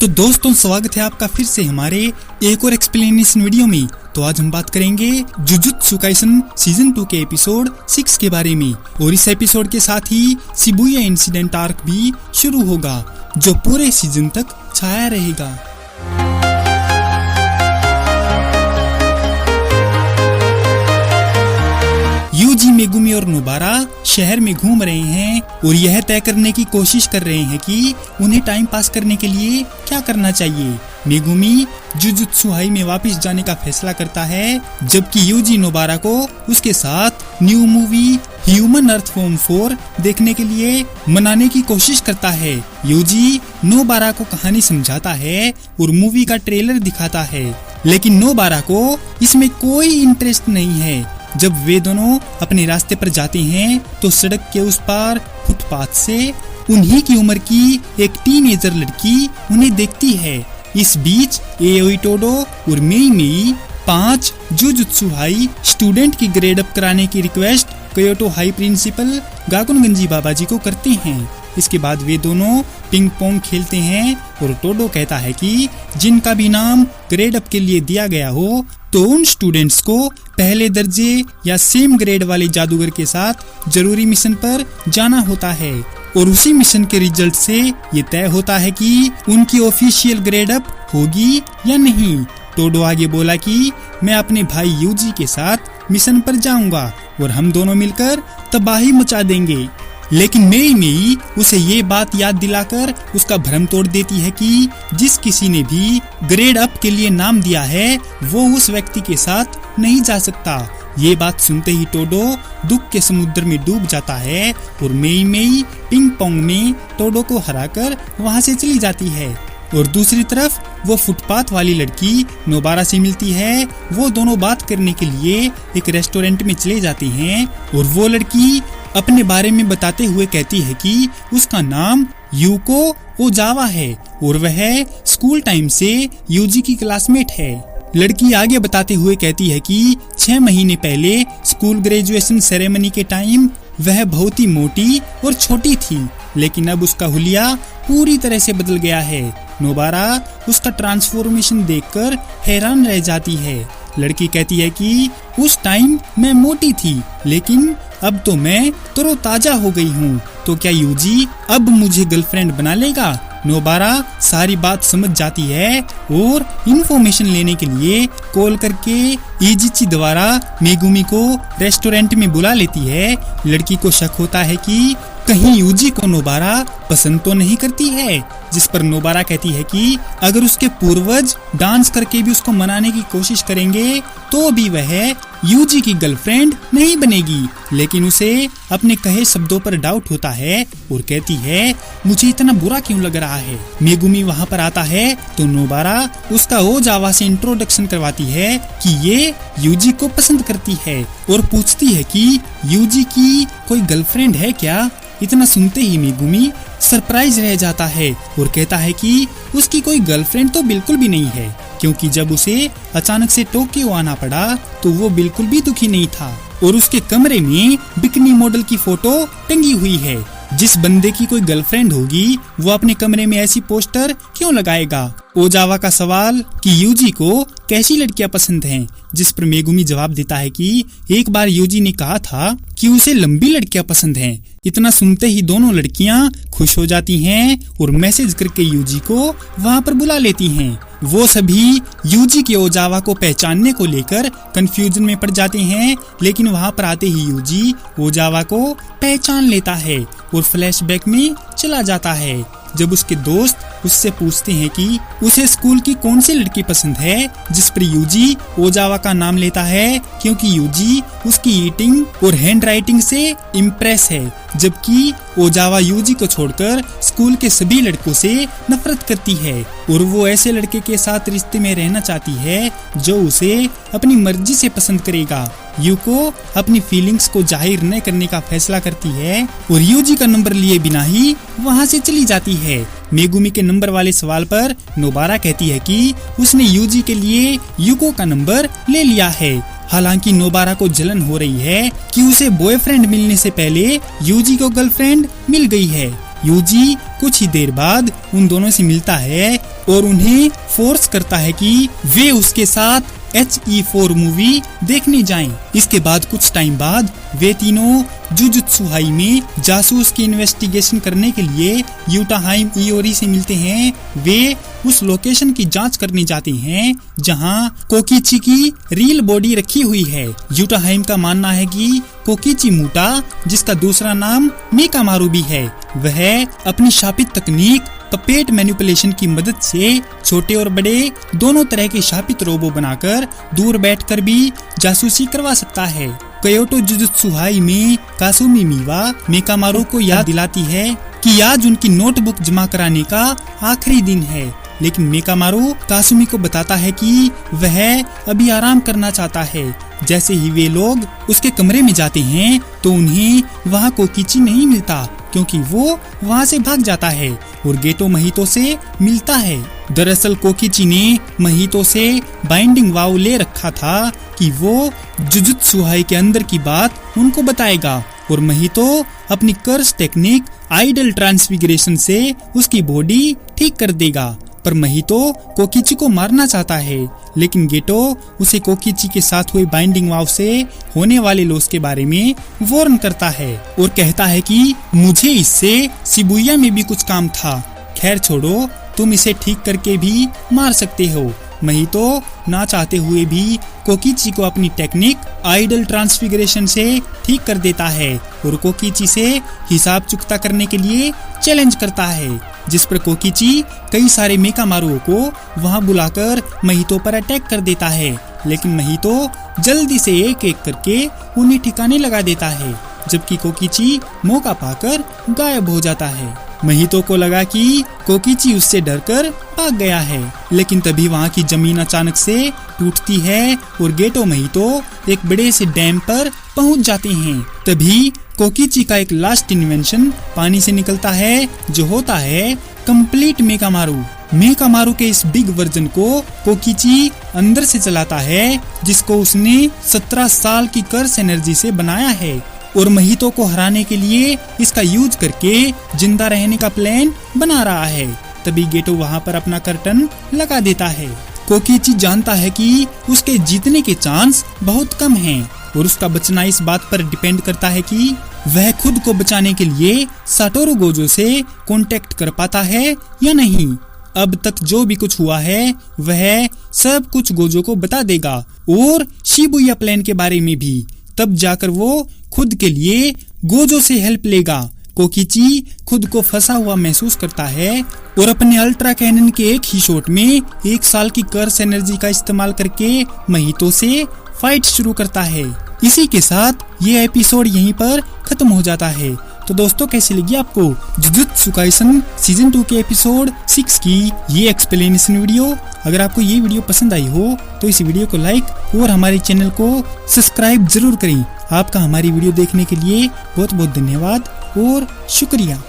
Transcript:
तो दोस्तों स्वागत है आपका फिर से हमारे एक और एक्सप्लेनेशन वीडियो में। तो आज हम बात करेंगे जुजुत्सु काइसन सीजन 2 के एपिसोड 6 के बारे में। और इस एपिसोड के साथ ही शिबुया इंसिडेंट आर्क भी शुरू होगा जो पूरे सीजन तक छाया रहेगा। यूजी, मेगुमी और नोबारा शहर में घूम रहे हैं और यह तय करने की कोशिश कर रहे हैं कि उन्हें टाइम पास करने के लिए क्या करना चाहिए। मेगुमी जुजुत्सु हाई में वापस जाने का फैसला करता है, जबकि यूजी नोबारा को उसके साथ न्यू मूवी ह्यूमन अर्थ फॉर्म 4 देखने के लिए मनाने की कोशिश करता है। यूजी नोबारा को कहानी समझाता है और मूवी का ट्रेलर दिखाता है, लेकिन नोबारा को इसमें कोई इंटरेस्ट नहीं है। जब वे दोनों अपने रास्ते पर जाते हैं तो सड़क के उस पार फुटपाथ से उन्हीं की उम्र की एक टीनेजर लड़की उन्हें देखती है। इस बीच एओई टोडो और Mei Mei 5 Jujutsu high student की ग्रेड अप कराने की request Kyoto high principal Gakuganji बाबाजी को करते हैं। इसके बाद वे दोनों पिंग पोंग खेलते हैं और टोडो कहता है कि जिनका भी नाम ग्रेड अप के लिए दिया गया हो तो उन स्टूडेंट्स को पहले दर्जे या सेम ग्रेड वाले जादूगर के साथ जरूरी मिशन पर जाना होता है और उसी मिशन के रिजल्ट से ये तय होता है कि उनकी ऑफिशियल ग्रेड अप होगी या नहीं। टोडो आगे बोला कि मैं अपने भाई यूजी के साथ मिशन पर जाऊंगा और हम दोनों मिलकर तबाही मचा देंगे। लेकिन मेई मेई उसे ये बात याद दिलाकर उसका भ्रम तोड़ देती है कि जिस किसी ने भी ग्रेड अप के लिए नाम दिया है वो उस व्यक्ति के साथ नहीं जा सकता। ये बात सुनते ही टोडो दुख के समुद्र में डूब जाता है और मेई मेई पिंग पोंग में टोडो को हराकर वहां से चली जाती है। और दूसरी तरफ वो फुटपाथ वाली लड़की नोबारा से मिलती है। वो दोनों बात करने के लिए एक रेस्टोरेंट में चले जाते हैं और वो लड़की अपने बारे में बताते हुए कहती है कि उसका नाम यूको ओजावा है और वह स्कूल टाइम से यूजी की क्लासमेट है। लड़की आगे बताते हुए कहती है कि 6 महीने पहले स्कूल ग्रेजुएशन सेरेमनी के टाइम वह बहुत ही मोटी और छोटी थी, लेकिन अब उसका हुलिया पूरी तरह से बदल गया है। नोबारा उसका ट्रांसफॉर्मेशन देखकर हैरान रह जाती है। लड़की कहती है कि उस टाइम मैं मोटी थी, लेकिन अब तो मैं तरोताजा हो गई हूँ। तो क्या यूजी अब मुझे गर्लफ्रेंड बना लेगा? नोबारा सारी बात समझ जाती है और इन्फॉर्मेशन लेने के लिए कॉल करके इजिची द्वारा मेगुमी को रेस्टोरेंट में बुला लेती है। लड़की को शक होता है कि कहीं यूजी को नोबारा पसंद तो नहीं करती है, जिस पर नोबारा कहती है कि अगर उसके पूर्वज डांस करके भी उसको मनाने की कोशिश करेंगे तो भी वह यूजी की गर्लफ्रेंड नहीं बनेगी। लेकिन उसे अपने कहे शब्दों पर डाउट होता है और कहती है मुझे इतना बुरा क्यों लग रहा है। मेगुमी वहाँ पर आता है तो नोबारा उसका ओजावा से इंट्रोडक्शन करवाती है कि ये यूजी को पसंद करती है और पूछती है कि यूजी की कोई गर्लफ्रेंड है क्या। इतना सुनते ही मेगुमी सरप्राइज रह जाता है और कहता है कि उसकी कोई गर्लफ्रेंड तो बिल्कुल भी नहीं है, क्योंकि जब उसे अचानक से टोक्यो आना पड़ा तो वो बिल्कुल भी दुखी नहीं था और उसके कमरे में बिकनी मॉडल की फोटो टंगी हुई है। जिस बंदे की कोई गर्लफ्रेंड होगी वो अपने कमरे में ऐसी पोस्टर क्यों लगाएगा। ओजावा का सवाल कि यूजी को कैसी लड़कियां पसंद हैं, जिस पर मेगुमी जवाब देता है कि एक बार यूजी ने कहा था कि उसे लंबी लड़कियां पसंद हैं। इतना सुनते ही दोनों लड़कियां खुश हो जाती हैं और मैसेज करके यूजी को वहां पर बुला लेती हैं। वो सभी यूजी के ओजावा को पहचानने को लेकर कंफ्यूजन में पड़ जाते हैं, लेकिन वहां पर आते ही यूजी ओजावा को पहचान लेता है और फ्लैशबैक में चला जाता है। जब उसके दोस्त उससे पूछते हैं कि उसे स्कूल की कौन सी लड़की पसंद है, जिस पर यूजी ओजावा का नाम लेता है, क्योंकि यूजी उसकी ईटिंग और हैंड राइटिंग से इम्प्रेस है, जबकि ओजावा यूजी को छोड़कर स्कूल के सभी लड़कों से नफरत करती है और वो ऐसे लड़के के साथ रिश्ते में रहना चाहती है जो उसे अपनी मर्जी से पसंद करेगा। यूको अपनी फीलिंग्स को जाहिर न करने का फैसला करती है और यूजी का नंबर लिए बिना ही वहां से चली जाती है। मेगुमी के नंबर वाले सवाल पर नोबारा कहती है कि उसने यूजी के लिए यूको का नंबर ले लिया है। हालांकि नोबारा को जलन हो रही है कि उसे बॉयफ्रेंड मिलने से पहले यूजी को गर्लफ्रेंड मिल गई है। यूजी कुछ ही देर बाद उन दोनों से मिलता है और उन्हें फोर्स करता है कि वे उसके साथ HE4 मूवी देखने जाएं। इसके बाद कुछ टाइम बाद वे तीनों जुजुत्सुहाई में जासूस की इन्वेस्टिगेशन करने के लिए यूटाहाइम इओरी से मिलते हैं। वे उस लोकेशन की जांच करने जाते हैं जहां कोकिची की रियल बॉडी रखी हुई है। यूटाहाइम का मानना है कि कोकिची मुटा, जिसका दूसरा नाम मेकामारू भी है, वह अपनी शापित तकनीक पपेट मैनिपुलेशन की मदद से छोटे और बड़े दोनों तरह के शापित रोबो बनाकर दूर बैठकर भी जासूसी करवा सकता है। क्योटो जुजुत्सुहाई में कासुमी मीवा मेकामारू को याद दिलाती है कि आज उनकी नोटबुक जमा कराने का आखिरी दिन है, लेकिन मेकामारू कासुमी को बताता है कि वह अभी आराम करना चाहता है। जैसे ही वे लोग उसके कमरे में जाते हैं तो उन्हें वहाँ कोकिची नहीं मिलता, क्योंकि वो वहाँ से भाग जाता है और गेटो महितो से मिलता है। दरअसल कोकिची ने महितो से बाइंडिंग वाव ले रखा था कि वो जुजुत्सुहाई के अंदर की बात उनको बताएगा और महितो अपनी कर्स टेक्निक आइडल ट्रांसफिगरेशन से उसकी बॉडी ठीक कर देगा। पर महितो कोकिची को मारना चाहता है, लेकिन गेटो उसे कोकिची के साथ हुए बाइंडिंग वाव से होने वाले लॉस के बारे में वार्न करता है और कहता है कि मुझे इससे शिबुया में भी कुछ काम था। खैर छोड़ो, तुम इसे ठीक करके भी मार सकते हो। महितो ना चाहते हुए भी कोकिची को अपनी टेक्निक आइडल ट्रांसफिगरेशन से ठीक कर देता है और कोकिची से हिसाब चुकता करने के लिए चैलेंज करता है, जिस पर कोकिची कई सारे मेकामारुओं को वहां बुलाकर महितो पर अटैक कर देता है, लेकिन महितो जल्दी से एक एक करके उन्हें ठिकाने लगा देता है, जबकि कोकिची मौका पाकर गायब हो जाता है। महितो को लगा कि कोकिची उससे डरकर भाग गया है, लेकिन तभी वहाँ की जमीन अचानक से टूटती है और गेटो महितो एक बड़े से डैम पर पहुँच जाते हैं। तभी कोकिची का एक लास्ट इन्वेंशन पानी से निकलता है, जो होता है कंप्लीट मेकामारू। मेकामारू के इस बिग वर्जन को कोकिची अंदर से चलाता है, जिसको उसने 17 साल की कर्स एनर्जी से बनाया है और महितो को हराने के लिए इसका यूज करके जिंदा रहने का प्लान बना रहा है। तभी गेटो वहाँ पर अपना कर्टन लगा देता है। कोकिची जानता है कि उसके जीतने के चांस बहुत कम हैं और उसका बचना इस बात पर डिपेंड करता है कि वह खुद को बचाने के लिए साटोरू गोजो से कांटेक्ट कर पाता है या नहीं। अब तक जो भी कुछ हुआ है वह सब कुछ गोजो को बता देगा और शिबुया प्लान के बारे में भी। तब जाकर वो खुद के लिए गोजो से हेल्प लेगा। कोकिची खुद को फंसा हुआ महसूस करता है और अपने अल्ट्रा कैनन के एक ही शॉट में 1 साल की कर्स एनर्जी का इस्तेमाल करके महितो से फाइट शुरू करता है। इसी के साथ ये एपिसोड यहीं पर खत्म हो जाता है। तो दोस्तों, कैसी लगी आपको जुजुत्सु काइसन सीजन 2 के एपिसोड 6 की ये एक्सप्लेनेशन वीडियो? अगर आपको ये वीडियो पसंद आई हो तो इस वीडियो को लाइक और हमारे चैनल को सब्सक्राइब जरूर करें। आपका हमारी वीडियो देखने के लिए बहुत बहुत धन्यवाद और शुक्रिया।